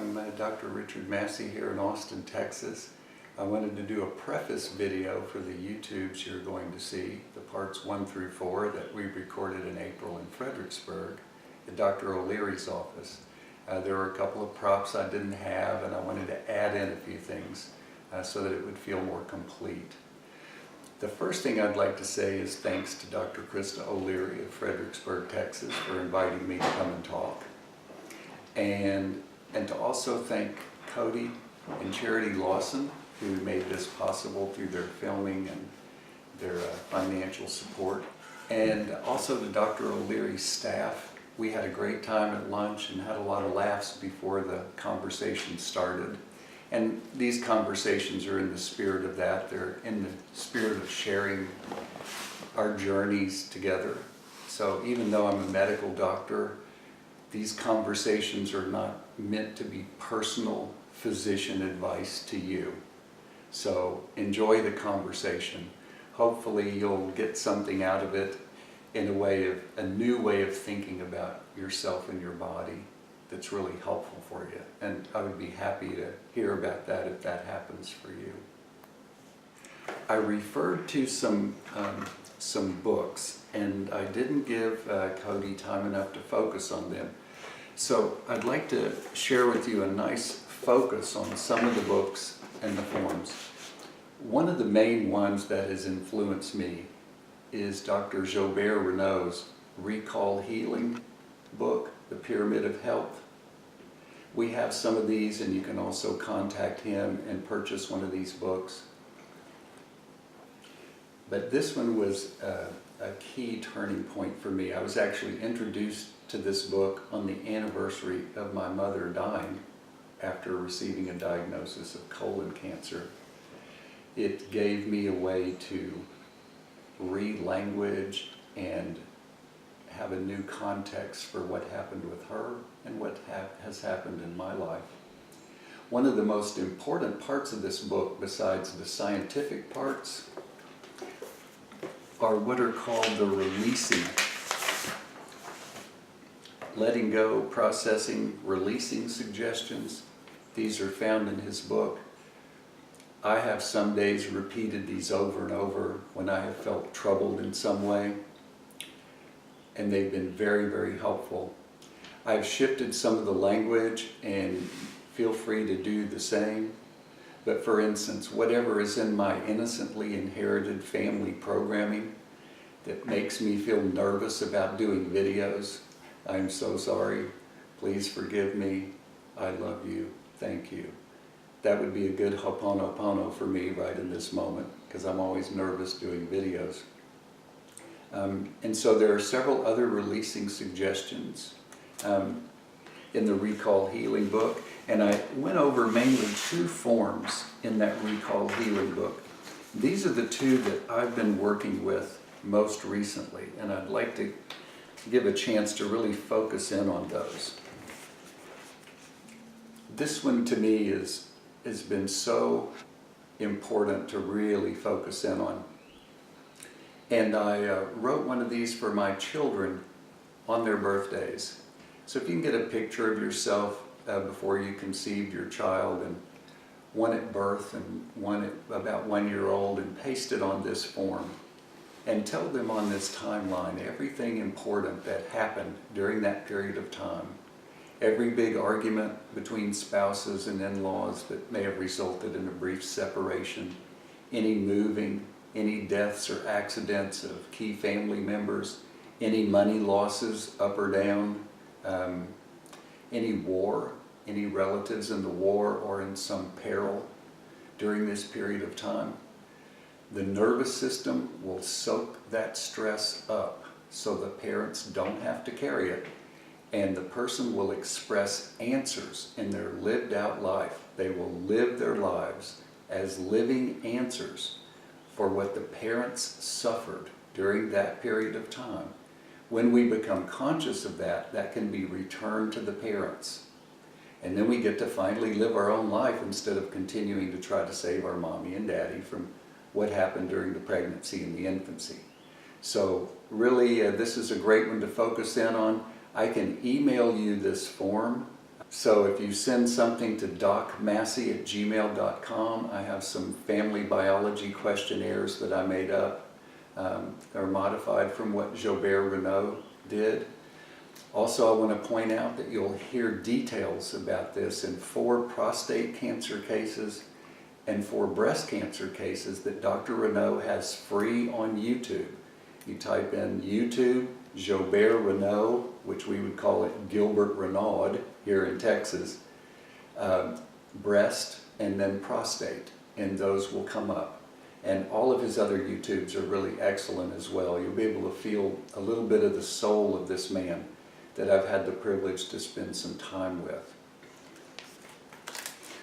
I'm Dr. Richard Massey here in Austin, Texas. I wanted to do a preface video for the YouTubes you're going to see, the parts 1 through 4 that we recorded in April in Fredericksburg at Dr. O'Leary's office. There were a couple of props I didn't have, and I wanted to add in a few things so that it would feel more complete. The first thing I'd like to say is thanks to Dr. Krista O'Leary of Fredericksburg, Texas for inviting me to come and talk. And to also thank Cody and Charity Lawson, who made this possible through their filming and their financial support. And also to Dr. O'Leary's staff. We had a great time at lunch and had a lot of laughs before the conversation started. And these conversations are in the spirit of that. They're in the spirit of sharing our journeys together. So even though I'm a medical doctor, these conversations are not meant to be personal physician advice to you. So enjoy the conversation. Hopefully you'll get something out of it in a new way of thinking about yourself and your body that's really helpful for you. And I would be happy to hear about that if that happens for you. I referred to some books, and I didn't give Cody time enough to focus on them. So I'd like to share with you a nice focus on some of the books and the forms. One of the main ones that has influenced me is Dr. Jobert Renault's Recall Healing book, The Pyramid of Health. We have some of these, and you can also contact him and purchase one of these books. But this one was a key turning point for me. I was actually introduced to this book on the anniversary of my mother dying after receiving a diagnosis of colon cancer. It gave me a way to read language and have a new context for what happened with her and what has happened in my life. One of the most important parts of this book, besides the scientific parts, are what are called the releasing. Letting go, processing, releasing suggestions. These are found in his book. I have some days repeated these over and over when I have felt troubled in some way, and they've been very, very helpful. I've shifted some of the language, and feel free to do the same. But for instance, whatever is in my innocently inherited family programming that makes me feel nervous about doing videos, I'm so sorry, please forgive me, I love you, thank you. That would be a good ho'oponopono for me right in this moment, because I'm always nervous doing videos. And so there are several other releasing suggestions in the Recall Healing book, and I went over mainly 2 forms in that Recall Healing book. These are the 2 that I've been working with most recently, and I'd like to give a chance to really focus in on those. This one to me has been so important to really focus in on. And I wrote one of these for my children on their birthdays. So if you can get a picture of yourself before you conceived your child, and one at birth and one at about 1 year old, and paste it on this form. And tell them on this timeline everything important that happened during that period of time. Every big argument between spouses and in-laws that may have resulted in a brief separation, any moving, any deaths or accidents of key family members, any money losses up or down, any war, any relatives in the war or in some peril during this period of time. The nervous system will soak that stress up so the parents don't have to carry it, and the person will express answers in their lived out life. They will live their lives as living answers for what the parents suffered during that period of time. When we become conscious of that, that can be returned to the parents. And then we get to finally live our own life instead of continuing to try to save our mommy and daddy from what happened during the pregnancy and the infancy. So really, this is a great one to focus in on. I can email you this form So if you send something to docmassey@gmail.com, I have some family biology questionnaires that I made up. They're modified from what Jobert Renaud did. Also, I want to point out that you'll hear details about this in 4 prostate cancer cases and 4 breast cancer cases that Dr. Renaud has free on YouTube. You type in YouTube, Jobert Renaud, which we would call it Gilbert Renaud here in Texas, breast, and then prostate, and those will come up. And all of his other YouTubes are really excellent as well. You'll be able to feel a little bit of the soul of this man that I've had the privilege to spend some time with.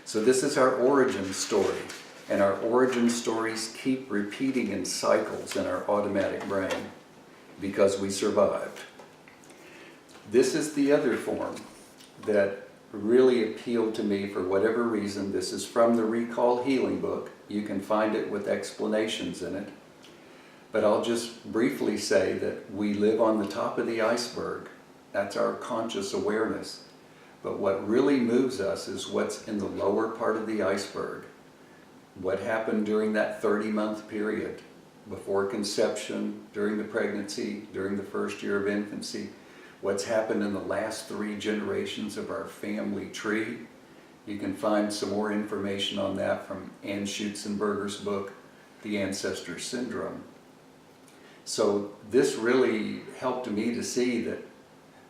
So this is our origin story, and our origin stories keep repeating in cycles in our automatic brain because we survived. This is the other form that really appealed to me for whatever reason. This is from the Recall Healing book. You can find it with explanations in it. But I'll just briefly say that we live on the top of the iceberg. That's our conscious awareness. But what really moves us is what's in the lower part of the iceberg. What happened during that 30-month period, before conception, during the pregnancy, during the first year of infancy, what's happened in the last 3 generations of our family tree. You can find some more information on that from Ann Schutzenberger's book, The Ancestor Syndrome. So this really helped me to see that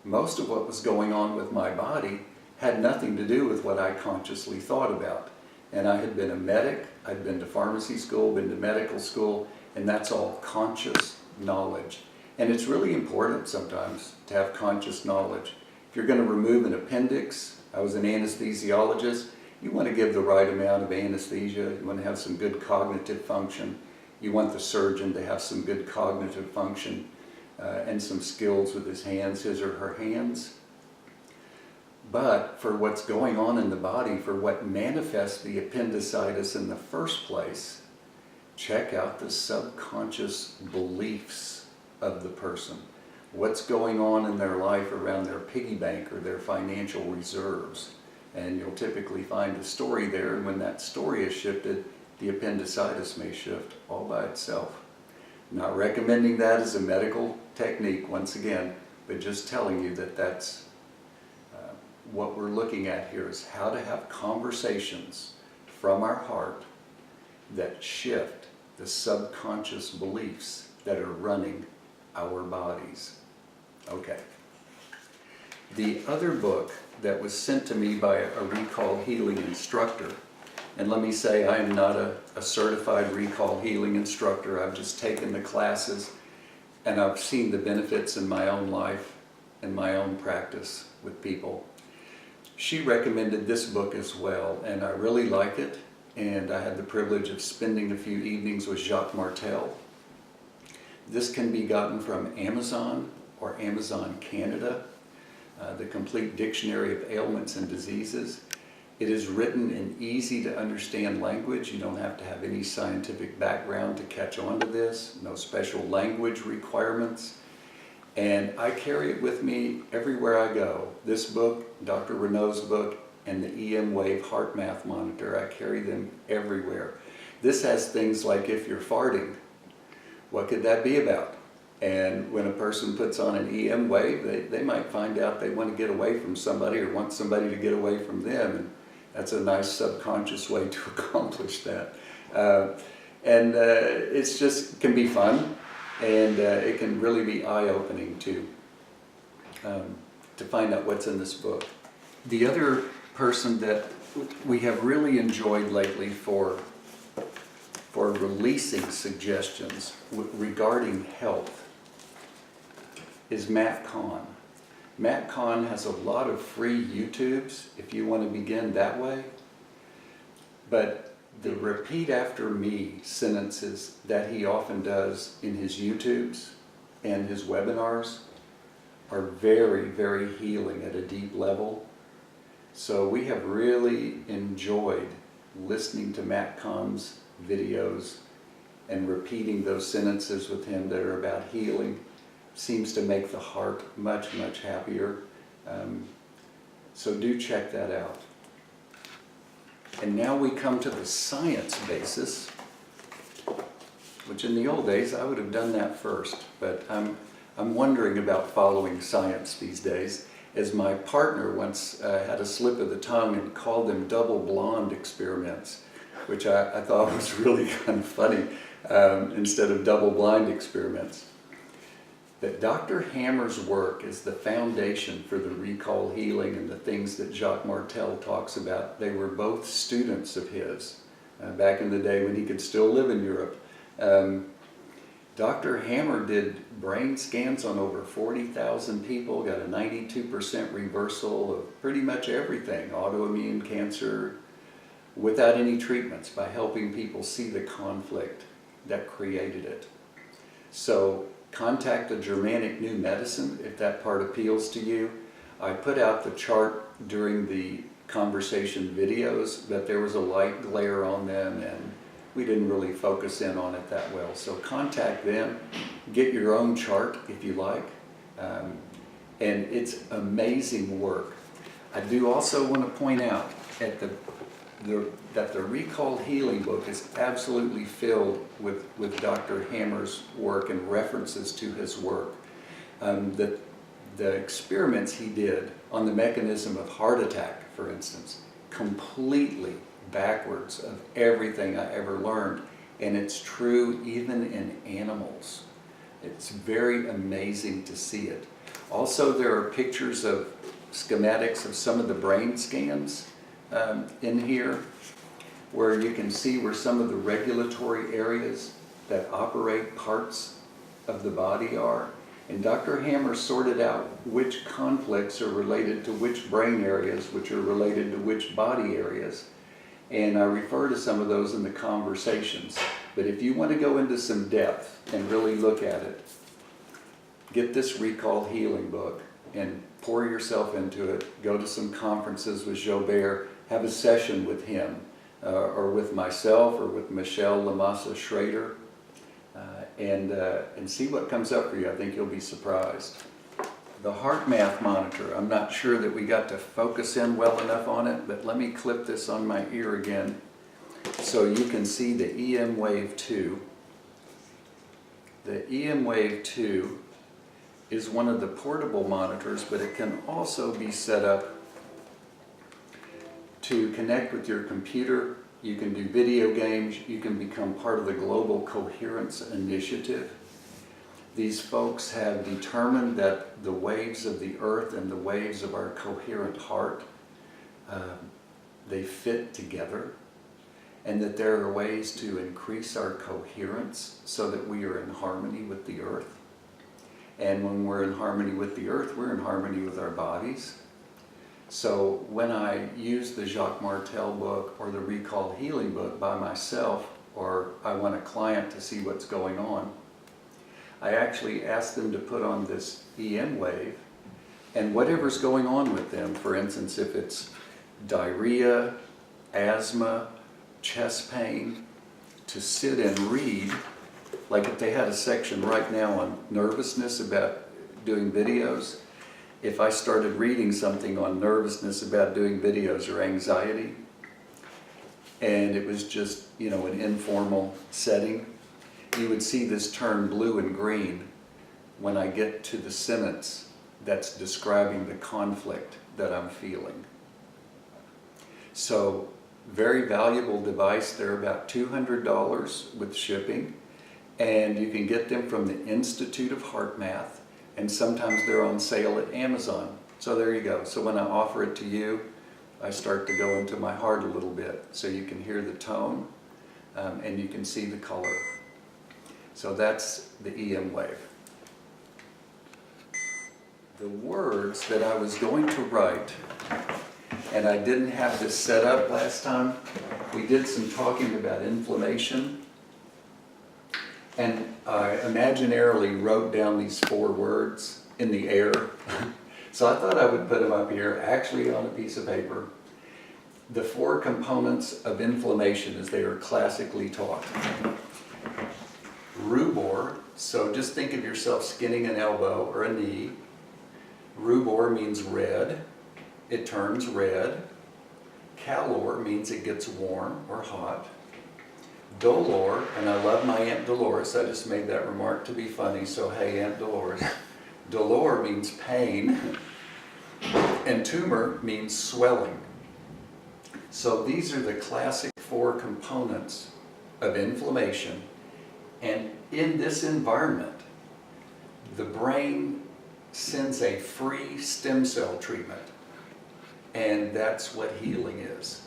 most of what was going on with my body had nothing to do with what I consciously thought about. And I had been a medic, I'd been to pharmacy school, been to medical school, and that's all conscious knowledge. And it's really important sometimes to have conscious knowledge. If you're going to remove an appendix, I was an anesthesiologist, you want to give the right amount of anesthesia, you want to have some good cognitive function, you want the surgeon to have some good cognitive function and some skills with his hands, his or her hands. But for what's going on in the body, for what manifests the appendicitis in the first place, check out the subconscious beliefs of the person. What's going on in their life around their piggy bank or their financial reserves. And you'll typically find a story there, and when that story is shifted, the appendicitis may shift all by itself. I'm not recommending that as a medical technique, once again, but just telling you that that's what we're looking at here is how to have conversations from our heart that shift the subconscious beliefs that are running our bodies. Okay. The other book that was sent to me by a Recall Healing instructor, and let me say I am not a certified Recall Healing instructor, I've just taken the classes and I've seen the benefits in my own life and my own practice with people. She recommended this book as well, and I really like it, and I had the privilege of spending a few evenings with Jacques Martel. This can be gotten from Amazon or Amazon Canada, the Complete Dictionary of Ailments and Diseases. It is written in easy to understand language. You don't have to have any scientific background to catch on to this, no special language requirements. And I carry it with me everywhere I go. This book, Dr. Renaud's book, and the EM Wave Heart Math Monitor, I carry them everywhere. This has things like if you're farting, what could that be about? And when a person puts on an EM wave, they might find out they want to get away from somebody or want somebody to get away from them. And that's a nice subconscious way to accomplish that. It's just can be fun, and it can really be eye-opening to find out what's in this book. The other person that we have really enjoyed lately for releasing suggestions regarding health is Matt Kahn. Matt Kahn has a lot of free YouTubes if you want to begin that way. But the repeat after me sentences that he often does in his YouTubes and his webinars are very, very healing at a deep level. So we have really enjoyed listening to Matt Kahn's videos and repeating those sentences with him that are about healing. Seems to make the heart much, much happier. So do check that out. And now we come to the science basis, which in the old days I would have done that first, but I'm wondering about following science these days, as my partner once had a slip of the tongue and called them double-blind experiments, which I thought was really kind of funny, instead of double-blind experiments. That Dr. Hammer's work is the foundation for the recall healing and the things that Jacques Martel talks about. They were both students of his back in the day when he could still live in Europe. Dr. Hammer did brain scans on over 40,000 people, got a 92% reversal of pretty much everything, autoimmune cancer, without any treatments, by helping people see the conflict that created it. So contact a Germanic New Medicine if that part appeals to you. I put out the chart during the conversation videos, but there was a light glare on them and we didn't really focus in on it that well. So contact them, get your own chart if you like, and it's amazing work. I do also want to point out that the Recall Healing book is absolutely filled with Dr. Hammer's work and references to his work. The experiments he did on the mechanism of heart attack, for instance, completely backwards of everything I ever learned, and it's true even in animals. It's very amazing to see it. Also, there are pictures of schematics of some of the brain scans in here, where you can see where some of the regulatory areas that operate parts of the body are. And Dr. Hammer sorted out which conflicts are related to which brain areas, which are related to which body areas. And I refer to some of those in the conversations. But if you want to go into some depth and really look at it, get this Recall Healing book and pour yourself into it. Go to some conferences with Jobert, have a session with him, or with myself, or with Michelle Lamassa Schrader, and see what comes up for you. I think you'll be surprised. The heart math monitor, I'm not sure that we got to focus in well enough on it, but let me clip this on my ear again so you can see the EM Wave 2. The EM Wave 2 is one of the portable monitors, but it can also be set up to connect with your computer. You can do video games. You can become part of the Global Coherence Initiative. These folks have determined that the waves of the earth and the waves of our coherent heart, they fit together, and that there are ways to increase our coherence so that we are in harmony with the earth. And when we're in harmony with the earth, we're in harmony with our bodies. So when I use the Jacques Martel book or the Recall Healing book by myself, or I want a client to see what's going on, I actually ask them to put on this EM wave, and whatever's going on with them, for instance, if it's diarrhea, asthma, chest pain, to sit and read, like if they had a section right now on nervousness about doing videos, if I started reading something on nervousness about doing videos or anxiety, and it was just, you know, an informal setting, you would see this turn blue and green when I get to the sentence that's describing the conflict that I'm feeling. So, very valuable device. They're about $200 with shipping, and you can get them from the Institute of Heart Math, and sometimes they're on sale at Amazon. So there you go. So when I offer it to you, I start to go into my heart a little bit, so you can hear the tone and you can see the color. So that's the EM wave. The words that I was going to write, and I didn't have this set up last time, we did some talking about inflammation, and I imaginarily wrote down these 4 words in the air. So I thought I would put them up here, actually on a piece of paper. The 4 components of inflammation as they are classically taught. Rubor, so just think of yourself skinning an elbow or a knee. Rubor means red. it turns red. Calor means it gets warm or hot. Dolor, and I love my Aunt Dolores, I just made that remark to be funny, so hey Aunt Dolores. Dolor means pain, and tumor means swelling. So these are the classic 4 components of inflammation, and in this environment, the brain sends a free stem cell treatment, and that's what healing is.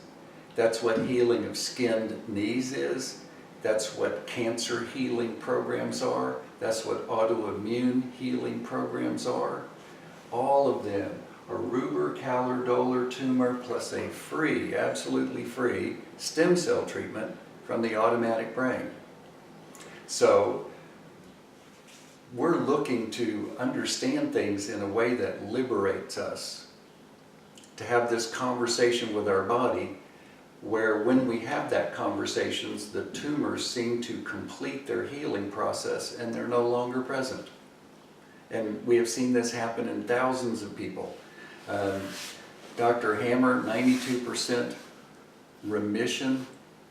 That's what healing of skinned knees is. That's what cancer healing programs are. That's what autoimmune healing programs are. All of them are rubor, calor, dolor, tumor, plus a free, absolutely free, stem cell treatment from the automatic brain. So we're looking to understand things in a way that liberates us, to have this conversation with our body, where when we have that conversations, the tumors seem to complete their healing process and they're no longer present. And we have seen this happen in thousands of people. Dr. Hammer, 92% remission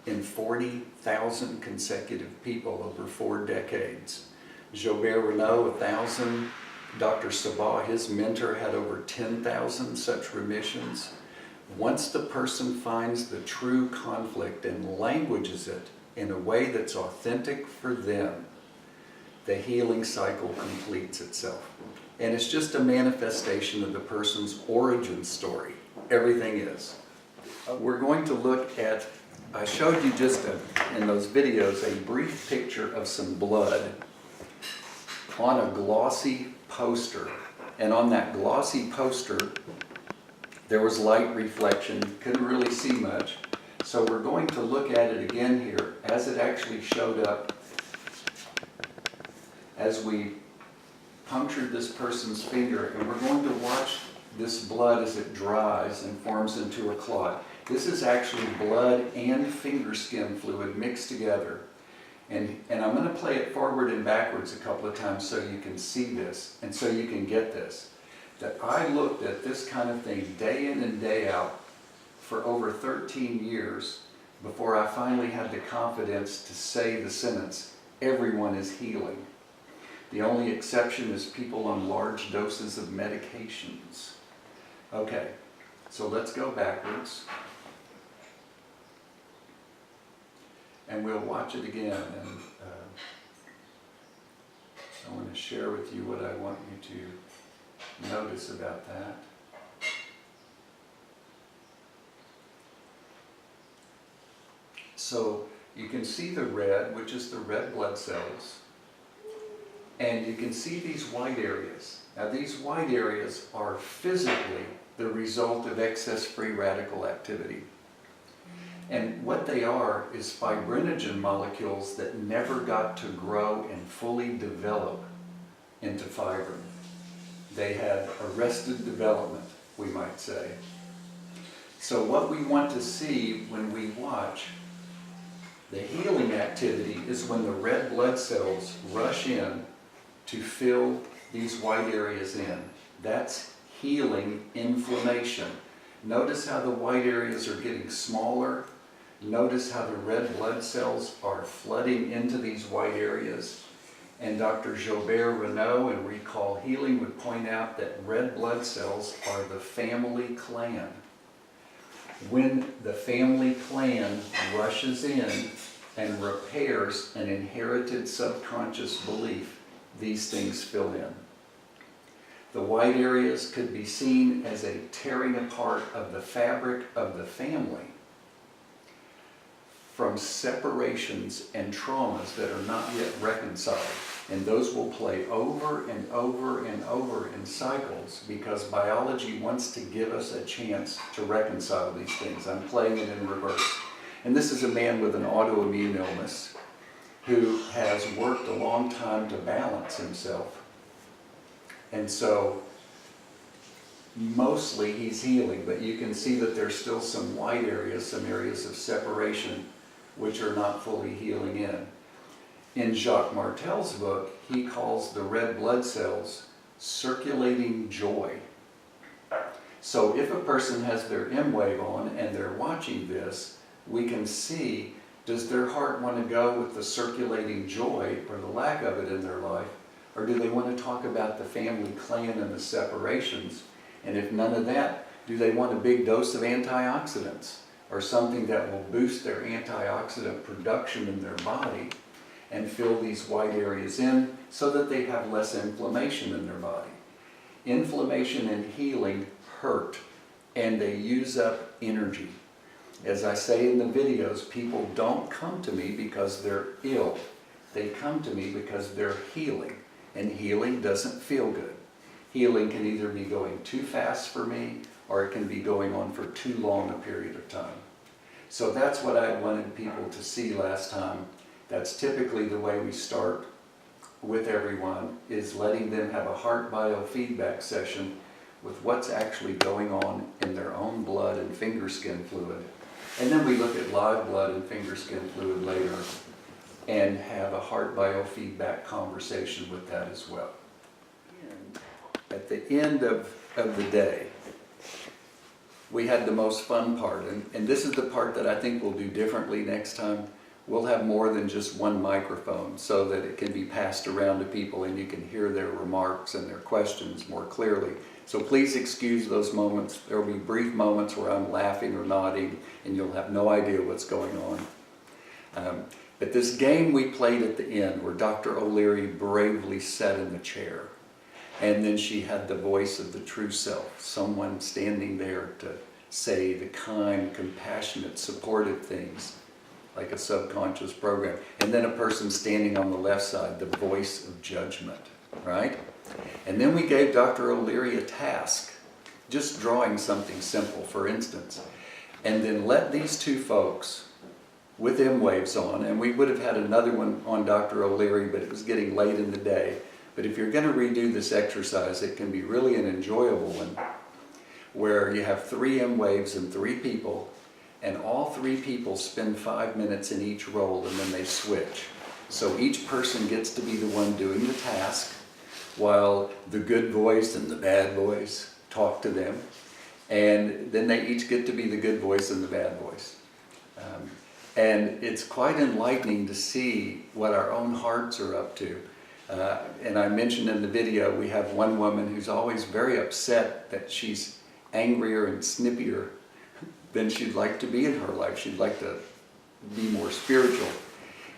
in 40,000 consecutive people over 4 decades. Jobert Renaud, 1,000. Dr. Sabah, his mentor, had over 10,000 such remissions. Once the person finds the true conflict and languages it in a way that's authentic for them, the healing cycle completes itself. And it's just a manifestation of the person's origin story. Everything is. We're going to look at, I showed you just in those videos a brief picture of some blood on a glossy poster. And on that glossy poster, there was light reflection, couldn't really see much. So we're going to look at it again here as it actually showed up as we punctured this person's finger, and we're going to watch this blood as it dries and forms into a clot. This is actually blood and finger skin fluid mixed together. And I'm going to play it forward and backwards a couple of times so you can see this and so you can get this. That I looked at this kind of thing day in and day out for over 13 years before I finally had the confidence to say the sentence, everyone is healing. The only exception is people on large doses of medications. Okay, so let's go backwards. And we'll watch it again. And I want to share with you what I want you to notice about that. So you can see the red, which is the red blood cells, and you can see these white areas. Now these white areas are physically the result of excess free radical activity. And what they are is fibrinogen molecules that never got to grow and fully develop into fibrin. They had arrested development, we might say. So what we want to see when we watch the healing activity is when the red blood cells rush in to fill these white areas in. That's healing inflammation. Notice how the white areas are getting smaller. Notice how the red blood cells are flooding into these white areas. And Dr. Jobert Renaud in Recall Healing would point out that red blood cells are the family clan. When the family clan rushes in and repairs an inherited subconscious belief, these things fill in. The white areas could be seen as a tearing apart of the fabric of the family from separations and traumas that are not yet reconciled. And those will play over and over and over in cycles because biology wants to give us a chance to reconcile these things. I'm playing it in reverse. And this is a man with an autoimmune illness who has worked a long time to balance himself. And so mostly he's healing, but you can see that there's still some white areas, some areas of separation, which are not fully healing in. In Jacques Martel's book, he calls the red blood cells circulating joy. So if a person has their M wave on and they're watching this, we can see, does their heart want to go with the circulating joy or the lack of it in their life? Or do they want to talk about the family clan and the separations? And if none of that, do they want a big dose of antioxidants or something that will boost their antioxidant production in their body and fill these white areas in so that they have less inflammation in their body? Inflammation and healing hurt, and they use up energy. As I say in the videos, people don't come to me because they're ill. They come to me because they're healing, and healing doesn't feel good. Healing can either be going too fast for me, or it can be going on for too long a period of time. So that's what I wanted people to see last time. That's typically the way we start with everyone, is letting them have a heart biofeedback session with what's actually going on in their own blood and finger skin fluid. And then we look at live blood and finger skin fluid later and have a heart biofeedback conversation with that as well. At the end of the day, we had the most fun part, and this is the part that I think we'll do differently next time. We'll have more than just one microphone so that it can be passed around to people and you can hear their remarks and their questions more clearly. So please excuse those moments. There will be brief moments where I'm laughing or nodding and you'll have no idea what's going on. But this game we played at the end where Dr. O'Leary bravely sat in the chair, and then she had the voice of the true self, someone standing there to say the kind, compassionate, supportive things, like a subconscious program. And then a person standing on the left side, the voice of judgment, right? And then we gave Dr. O'Leary a task, just drawing something simple, for instance. And then let these two folks with M waves on, and we would have had another one on Dr. O'Leary, but it was getting late in the day. But if you're going to redo this exercise, it can be really an enjoyable one, where you have 3 M waves and 3 people, and all 3 people spend 5 minutes in each role, and then they switch. So each person gets to be the one doing the task, while the good voice and the bad voice talk to them. And then they each get to be the good voice and the bad voice. And it's quite enlightening to see what our own hearts are up to. And I mentioned in the video, we have one woman who's always very upset that she's angrier and snippier than she'd like to be in her life. She'd like to be more spiritual.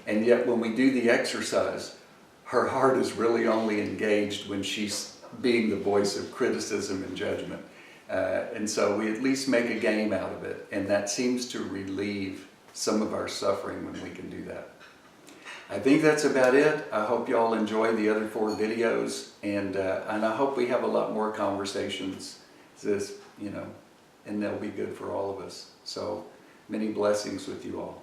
And yet when we do the exercise, her heart is really only engaged when she's being the voice of criticism and judgment. And so we at least make a game out of it. And that seems to relieve some of our suffering when we can do that. I think that's about it. I hope you all enjoy the other 4 videos, and I hope we have a lot more conversations, and they'll be good for all of us. So many blessings with you all.